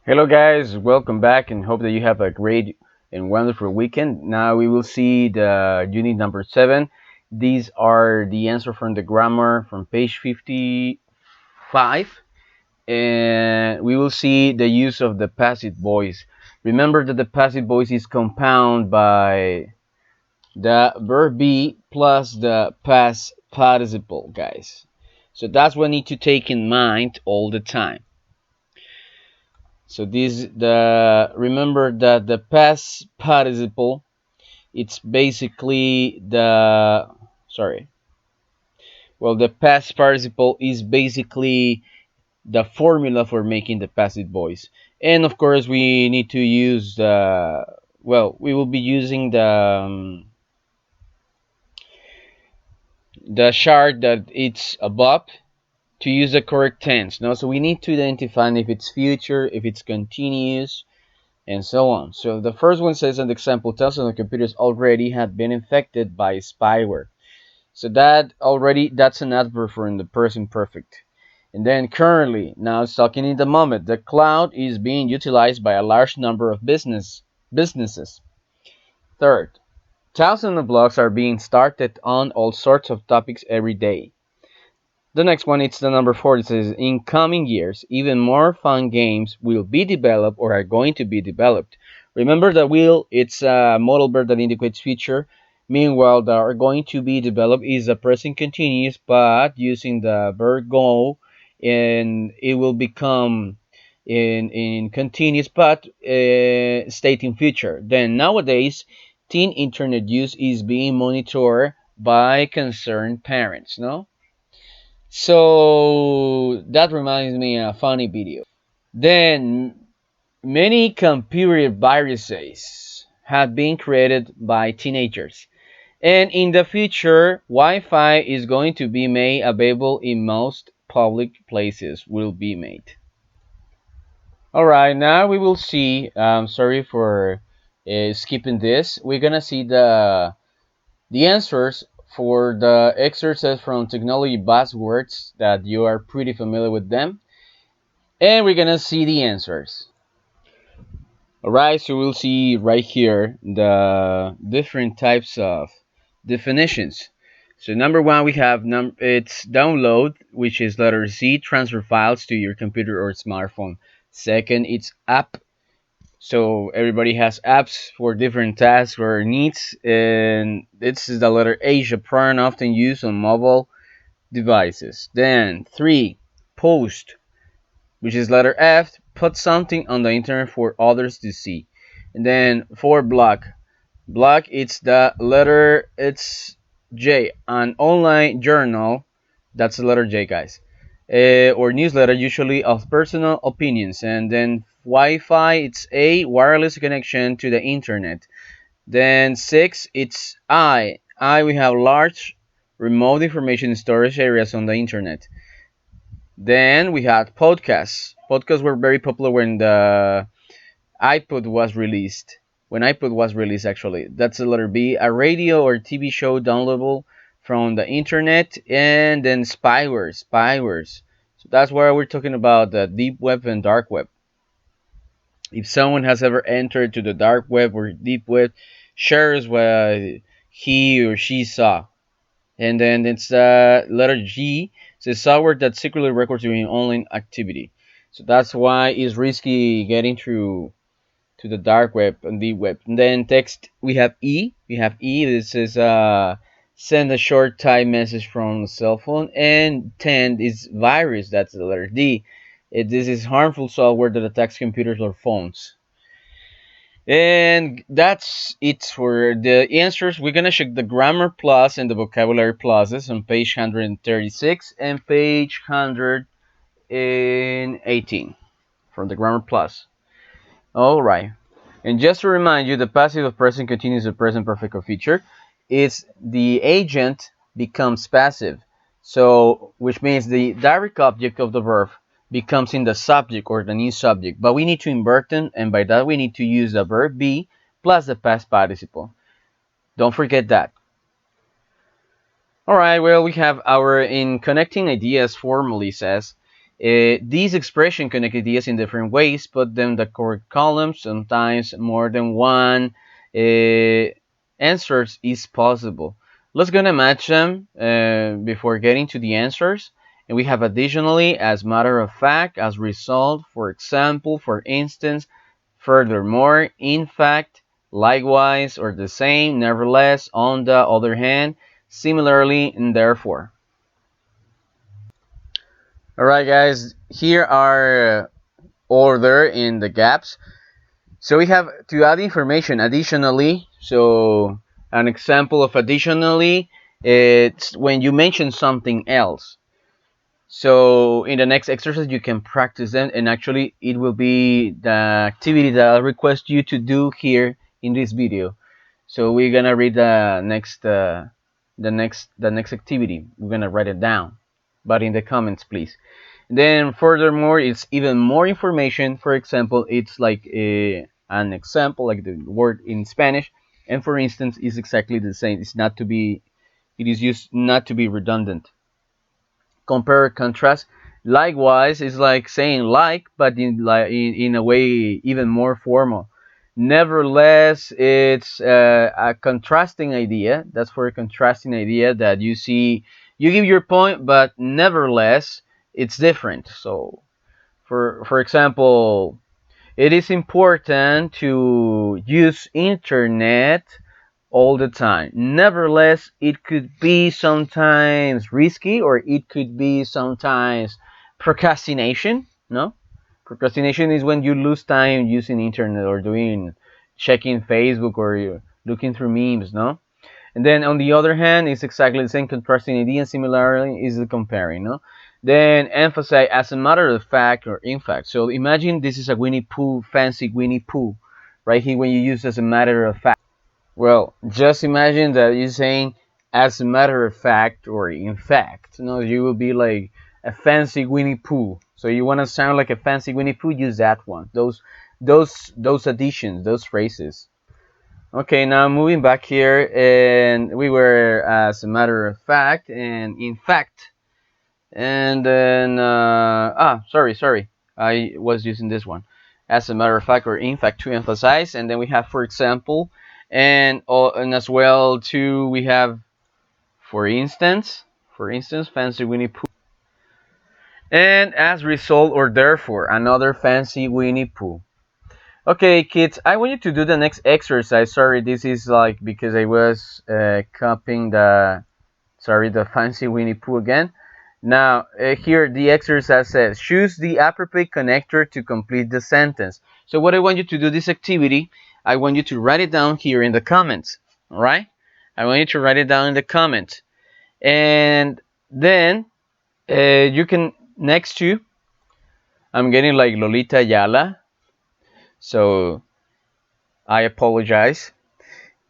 Hello guys, welcome back and hope that you have a great and wonderful weekend. Now we will see the unit number 7. These are the answer from the grammar from page 55, and we will see the use of the passive voice. Remember that the passive voice is compounded by the verb be plus the past participle, guys. So that's what you need to take in mind all the time. So this the remember that the past participle, it's basically the sorry. Well, the past participle is basically the formula for making the passive voice. And of course, we need to use we will be using the chart that it's above to use the correct tense. No, so we need to identify if it's future, if it's continuous, and so on. So the first one says an example thousands of computers already have been infected by spyware. So that's an adverb for in the present perfect. And then currently, now it's talking in the moment, the cloud is being utilized by a large number of businesses. Third, thousands of blogs are being started on all sorts of topics every day. The next one, it's the number 4. It says, in coming years, even more fun games will be developed or are going to be developed. Remember that will, it's a modal verb that indicates future. Meanwhile, that are going to be developed is a present continuous, but using the verb go, and it will become in continuous, but state in future. Then nowadays, teen internet use is being monitored by concerned parents, no? So that reminds me of a funny video. Then many computer viruses have been created by teenagers. And in the future, Wi-Fi is going to be made available in most public places will be made. Alright, now we will see, sorry for skipping this. We're gonna see the answers for the exercise from technology buzzwords that you are pretty familiar with them, and we're gonna see the answers. All right, so we'll see right here the different types of definitions. So number one, we have it's download, which is letter Z, transfer files to your computer or smartphone. Second, it's app. So everybody has apps for different tasks or needs, and this is the letter H, a pronoun often used on mobile devices. Then 3, post, which is letter F, put something on the internet for others to see. And then 4, blog. Blog, it's the letter, it's J, an online journal, that's the letter J, guys, or newsletter, usually of personal opinions. And then Wi-Fi, it's a wireless connection to the internet. Then 6, it's we have large remote information storage areas on the internet. Then we had podcasts. Podcasts were very popular when the iPod was released. When iPod was released, actually, that's the letter B. A radio or TV show downloadable from the internet. And then spywares. So that's why we're talking about the deep web and dark web. If someone has ever entered to the dark web or deep web, shares what he or she saw. And then it's letter G. It's software that secretly records your online activity. So that's why it's risky getting through to the dark web and deep web. And then text, we have E. This is send a short type message from the cell phone. And 10 is virus. That's the letter D. This is harmful software that attacks computers or phones. And that's it for the answers. We're gonna check the grammar plus and the vocabulary pluses on page 136 and page 118 from the grammar plus. All right. And just to remind you, the passive of present continuous the present perfect of future. It's the agent becomes passive. So, which means the direct object of the verb becomes in the subject or the new subject. But we need to invert them, and by that we need to use the verb be plus the past participle. Don't forget that. All right, well, we have our in connecting ideas formally says These expressions connect ideas in different ways, put them in the correct columns, sometimes more than one answers is possible. Let's gonna match them before getting to the answers. And we have additionally, as matter of fact, as result, for example, for instance, furthermore, in fact, likewise, or the same, nevertheless, on the other hand, similarly, and therefore. Alright guys, here are order in the gaps. So we have to add information additionally. So an example of additionally, it's when you mention something else. So in the next exercise you can practice them, and actually it will be the activity that I'll request you to do here in this video. So we're gonna read the next activity. We're gonna write it down, but in the comments please. Then furthermore, it's even more information. For example, it's like an example, like the word in Spanish, and for instance, is exactly the same. It is used not to be redundant. Compare, contrast. Likewise, it's like saying like, but in a way even more formal. Nevertheless, it's a contrasting idea. That's for a contrasting idea that you see, you give your point, but nevertheless, it's different. So, for example, it is important to use internet all the time. Nevertheless, it could be sometimes risky, or it could be sometimes procrastination. No, procrastination is when you lose time using internet or doing checking Facebook or looking through memes. No, and then on the other hand, it's exactly the same, contrasting idea, and similarly is the comparing. No, then emphasize as a matter of fact or in fact. So imagine this is a Winnie Pooh, fancy Winnie Pooh, right here when you use as a matter of fact. Well, just imagine that you're saying as a matter of fact or in fact. No, you will be like a fancy Winnie Pooh. So you want to sound like a fancy Winnie Pooh, use that one. Those additions, those phrases. Okay, now moving back here, and we were as a matter of fact and in fact, and then sorry, I was using this one as a matter of fact or in fact to emphasize, and then we have for example, and as well too we have for instance, fancy Winnie Pooh, and as result or therefore another fancy Winnie Pooh. Okay, kids, I want you to do the next exercise. Sorry, this is like because I was copying the fancy Winnie Pooh again. Now, here the exercise says, choose the appropriate connector to complete the sentence. So what I want you to do this activity, I want you to write it down here in the comments, all right? I want you to write it down in the comments. And then you can, next to, I'm getting like Lolita Yala, so I apologize.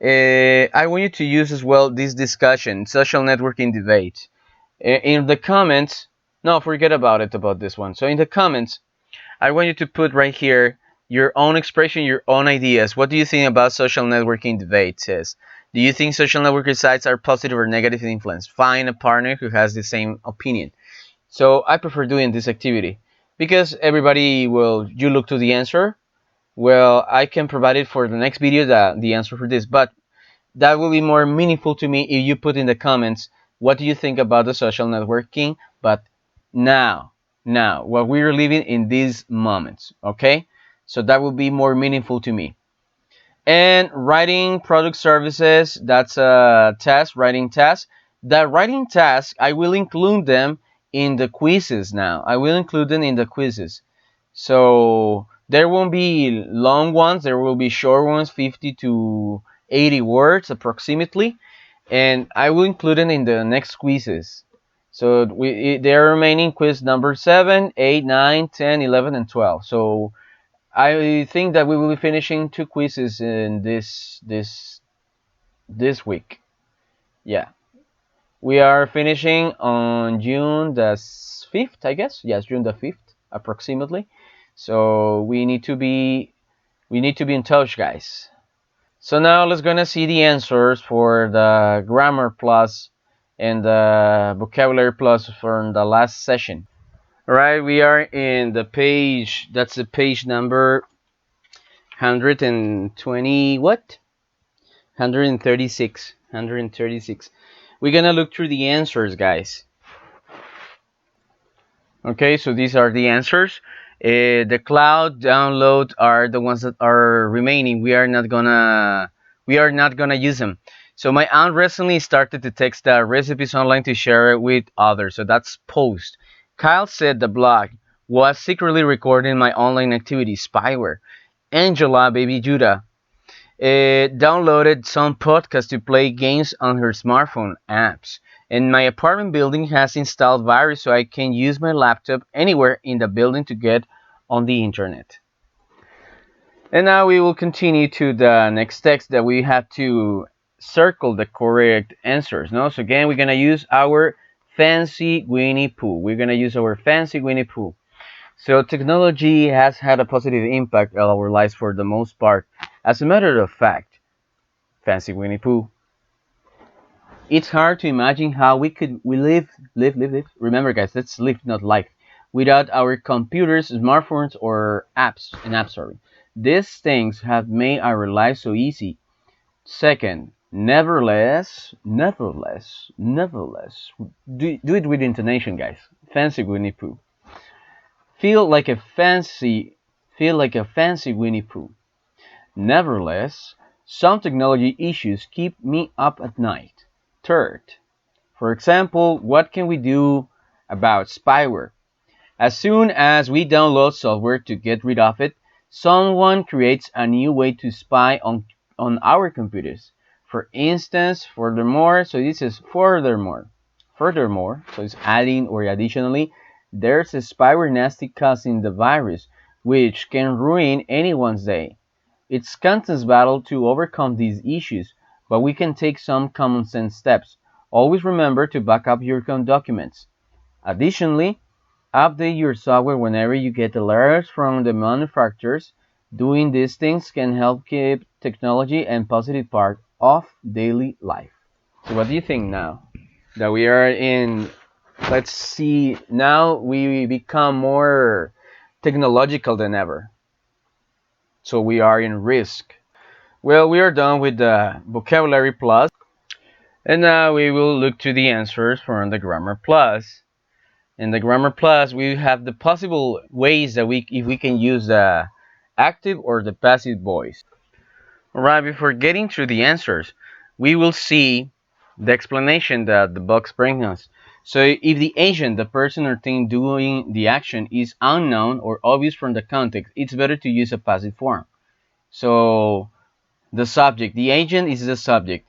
I want you to use as well this discussion, social networking debate. In the comments, no, forget about it, about this one. So in the comments, I want you to put right here your own expression, your own ideas. What do you think about social networking debates? Do you think social networking sites are positive or negative influence? Find a partner who has the same opinion. So I prefer doing this activity because everybody will, you look to the answer. Well, I can provide it for the next video, the answer for this, but that will be more meaningful to me if you put in the comments what do you think about the social networking, but now what we're living in these moments, okay? So that will be more meaningful to me. And writing product services, that's a task, writing task. The writing task, I will include them in the quizzes now. I will include them in the quizzes. So there won't be long ones, there will be short ones, 50 to 80 words approximately, and I will include it in the next quizzes. So there are remaining quiz number 7, 8, 9, 10, 11, and 12. So I think that we will be finishing 2 quizzes in this week. Yeah, we are finishing on June the 5th, I guess. Yes, June the 5th, approximately. So we need to be in touch, guys. So now let's gonna see the answers for the grammar plus and the vocabulary plus from the last session. All right, we are in the page. That's the page number 120. What? 136. 136. We're gonna look through the answers, guys. Okay, so these are the answers. The cloud download are the ones that are remaining. We are not gonna use them. So my aunt recently started to text the recipes online to share it with others. So that's post. Kyle said the blog was secretly recording my online activity spyware. Angela, baby Judah, downloaded some podcasts to play games on her smartphone apps. And my apartment building has installed virus so I can use my laptop anywhere in the building to get on the internet. And now we will continue to the next text that we have to circle the correct answers. No? So again, we're going to use our fancy Winnie Pooh. We're going to use our fancy Winnie Pooh. So technology has had a positive impact on our lives for the most part. As a matter of fact, fancy Winnie Pooh. It's hard to imagine how we live. Remember, guys, let's live, not life, without our computers, smartphones, or apps. Sorry, these things have made our lives so easy. Second, nevertheless, do it with intonation, guys. Fancy Winnie Pooh. Feel like a fancy, feel like a fancy Winnie Pooh. Nevertheless, some technology issues keep me up at night. Third, for example, what can we do about spyware? As soon as we download software to get rid of it, someone creates a new way to spy on our computers. For instance, furthermore, so this is furthermore, so it's adding or additionally, there's a spyware nasty causing the virus, which can ruin anyone's day. It's constant battle to overcome these issues, but we can take some common sense steps. Always remember to back up your documents. Additionally, update your software whenever you get alerts from the manufacturers. Doing these things can help keep technology and positive part of daily life. So what do you think now that we are in, let's see, now we become more technological than ever. So we are in risk. Well, we are done with the vocabulary plus, and now we will look to the answers from the grammar plus. In the grammar plus, we have the possible ways that if we can use the active or the passive voice. All right, before getting through the answers, we will see the explanation that the box brings us. So if the agent, the person or thing doing the action is unknown or obvious from the context, it's better to use a passive form. So the subject, the agent is the subject.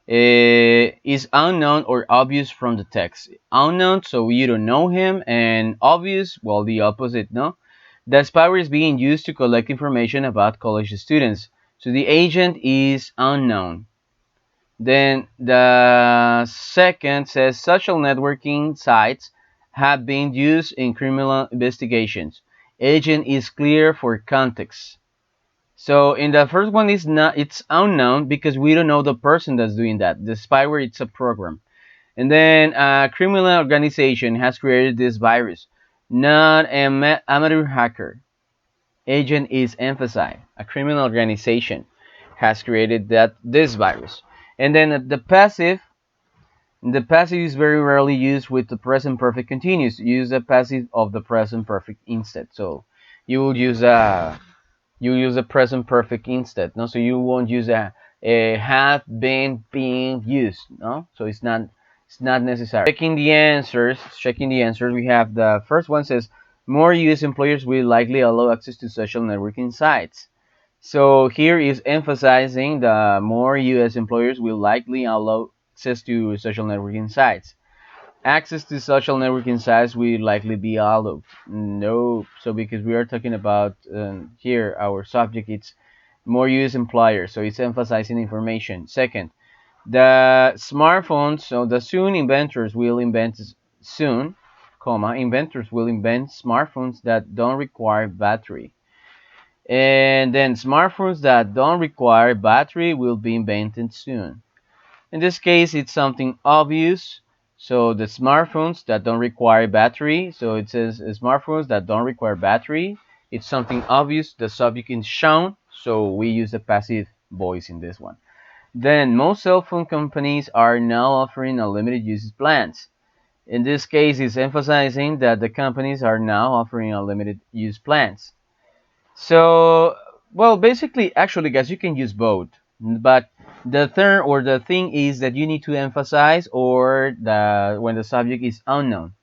Is unknown or obvious from the text. Unknown, so you don't know him, and obvious, well, the opposite, no? The spyware is being used to collect information about college students. So the agent is unknown. Then the second says social networking sites have been used in criminal investigations. Agent is clear for context. So in the first one, it's unknown because we don't know the person that's doing that. The spyware, it's a program. And then a criminal organization has created this virus, not an amateur hacker. Agent is emphasized. A criminal organization has created this virus. And then the passive is very rarely used with the present perfect continuous. Use the passive of the present perfect instead. So you will use a present perfect instead, no? So you won't use a have been being used, no? So it's not necessary. Checking the answers, we have the first one says more US employers will likely allow access to social networking sites. So here is emphasizing the more US employers will likely allow access to social networking sites. Access to social networking sites will likely be allowed. No, so because we are talking about here, our subject, it's more use employers, so it's emphasizing information. Second, the smartphones, so the soon, inventors will invent smartphones that don't require battery. And then smartphones that don't require battery will be invented soon. In this case, it's something obvious. So the smartphones that don't require battery. So it says smartphones that don't require battery. It's something obvious. The subject is shown. So we use the passive voice in this one. Then most cell phone companies are now offering unlimited usage plans. In this case, it's emphasizing that the companies are now offering unlimited use plans. So, well, basically, actually, guys, you can use both. But the term or the thing is that you need to emphasize or the when the subject is unknown.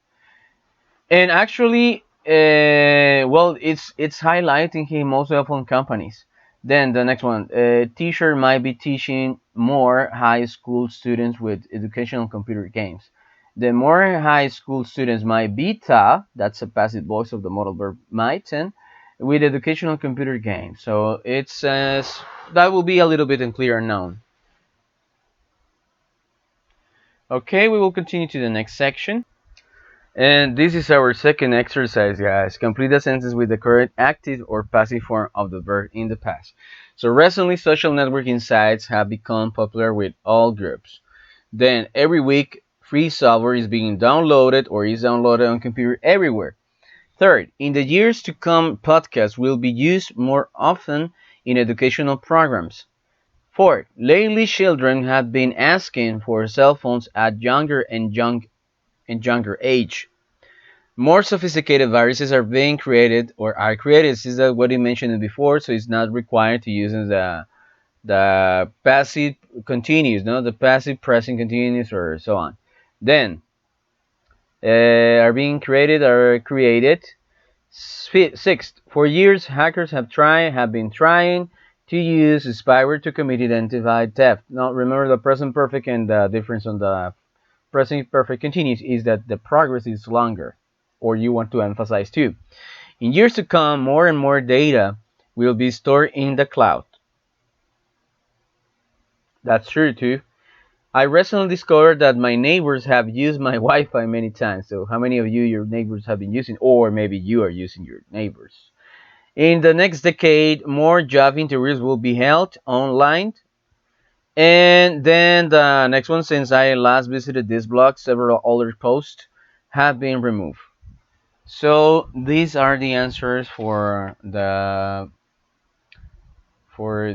And actually, well, it's highlighting here most cell phone companies. Then the next one, teacher might be teaching more high school students with educational computer games. The more high school students might be taught, that's a passive voice of the modal verb might, and with educational computer games. So it says that will be a little bit unclear unknown. Okay, we will continue to the next section. And this is our second exercise, guys. Complete a sentence with the correct active or passive form of the verb in the past. So recently, social networking sites have become popular with all groups. Then every week, free software is being downloaded or is downloaded on computer everywhere. Third, in the years to come, podcasts will be used more often in educational programs. Fourth, lately children have been asking for cell phones at younger age. More sophisticated viruses are being created or are created. This is what he mentioned before, so it's not required to use the passive continuous, no, the passive present continuous or so on. Then are being created or created. Sixth, for years hackers have been trying to use spyware to commit identified theft. Now remember the present perfect and the difference on the present perfect continuous is that the progress is longer, or you want to emphasize too. In years to come, more and more data will be stored in the cloud. That's true too. I recently discovered that my neighbors have used my Wi-Fi many times. So how many of you, your neighbors, have been using, or maybe you are using your neighbors? In the next decade, more job interviews will be held online. And then the next one, since I last visited this blog, several other posts have been removed. So these are the answers for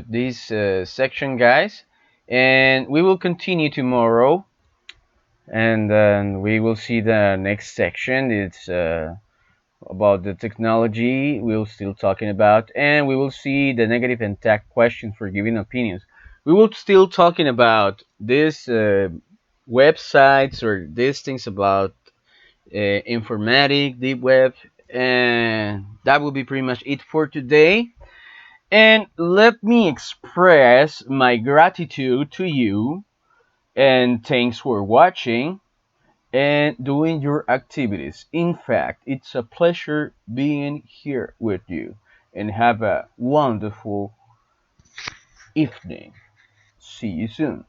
this section, guys, and we will continue tomorrow, and then we will see the next section. It's about the technology we'll still talking about, and we will see the negative and tag questions for giving opinions. We will still talking about this websites or these things about informatic, deep web, and that will be pretty much it for today. And let me express my gratitude to you and thanks for watching and doing your activities. In fact, it's a pleasure being here with you and have a wonderful evening. See you soon.